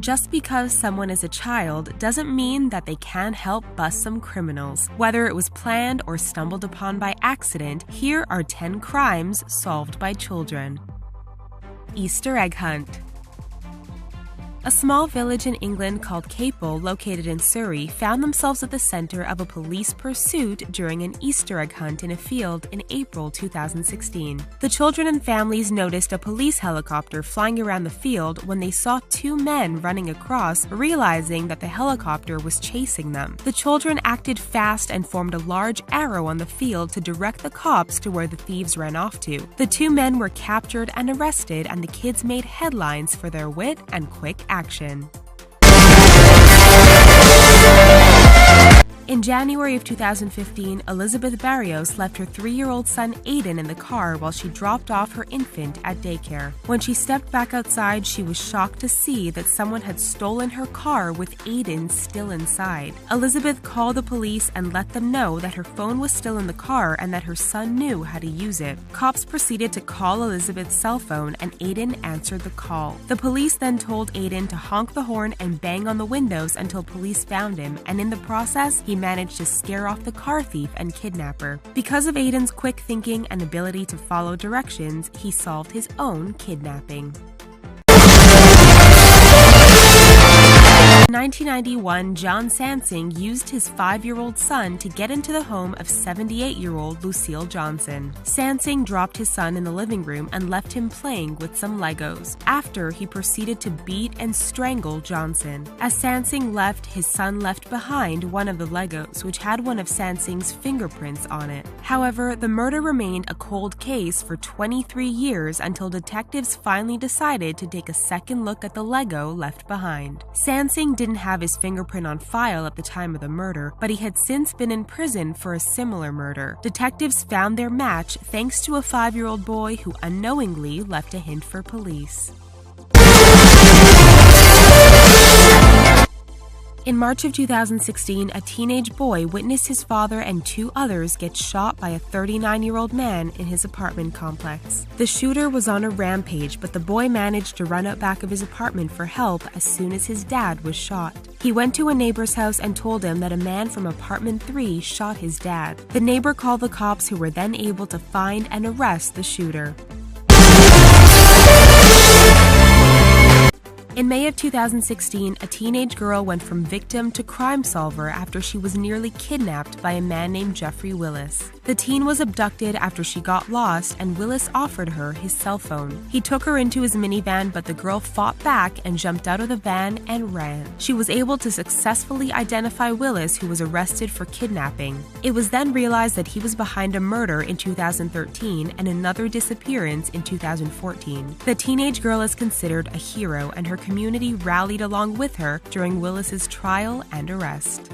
just because someone is a child doesn't mean that they can't help bust some criminals. Whether it was planned or stumbled upon by accident, here are 10 crimes solved by children. Easter egg hunt. A small village in England called Capel, located in Surrey, found themselves at the center of a police pursuit during an Easter egg hunt in a field in April 2016. The children and families noticed a police helicopter flying around the field when they saw 2 men running across, realizing that the helicopter was chasing them. The children acted fast and formed a large arrow on the field to direct the cops to where the thieves ran off to. The 2 men were captured and arrested, and the kids made headlines for their wit and quick action. In January of 2015, Elizabeth Barrios left her 3-year-old son Aiden in the car while she dropped off her infant at daycare. When she stepped back outside, she was shocked to see that someone had stolen her car with Aiden still inside. Elizabeth called the police and let them know that her phone was still in the car and that her son knew how to use it. Cops proceeded to call Elizabeth's cell phone, and Aiden answered the call. The police then told Aiden to honk the horn and bang on the windows until police found him, and in the process, he managed to scare off the car thief and kidnapper. Because of Aiden's quick thinking and ability to follow directions, he solved his own kidnapping. In 1991, John Sansing used his 5-year-old son to get into the home of 78-year-old Lucille Johnson. Sansing dropped his son in the living room and left him playing with some Legos. After, he proceeded to beat and strangle Johnson. As Sansing left, his son left behind one of the Legos, which had one of Sansing's fingerprints on it. However, the murder remained a cold case for 23 years until detectives finally decided to take a second look at the Lego left behind. Sansing didn't have his fingerprint on file at the time of the murder, but he had since been in prison for a similar murder. Detectives found their match thanks to a 5-year-old boy who unknowingly left a hint for police. In March of 2016, a teenage boy witnessed his father and 2 others get shot by a 39-year-old man in his apartment complex. The shooter was on a rampage, but the boy managed to run out back of his apartment for help as soon as his dad was shot. He went to a neighbor's house and told him that a man from apartment 3 shot his dad. The neighbor called the cops, who were then able to find and arrest the shooter. In May of 2016, a teenage girl went from victim to crime solver after she was nearly kidnapped by a man named Jeffrey Willis. The teen was abducted after she got lost, and Willis offered her his cell phone. He took her into his minivan, but the girl fought back and jumped out of the van and ran. She was able to successfully identify Willis, who was arrested for kidnapping. It was then realized that he was behind a murder in 2013 and another disappearance in 2014. The teenage girl is considered a hero, and her community rallied along with her during Willis's trial and arrest.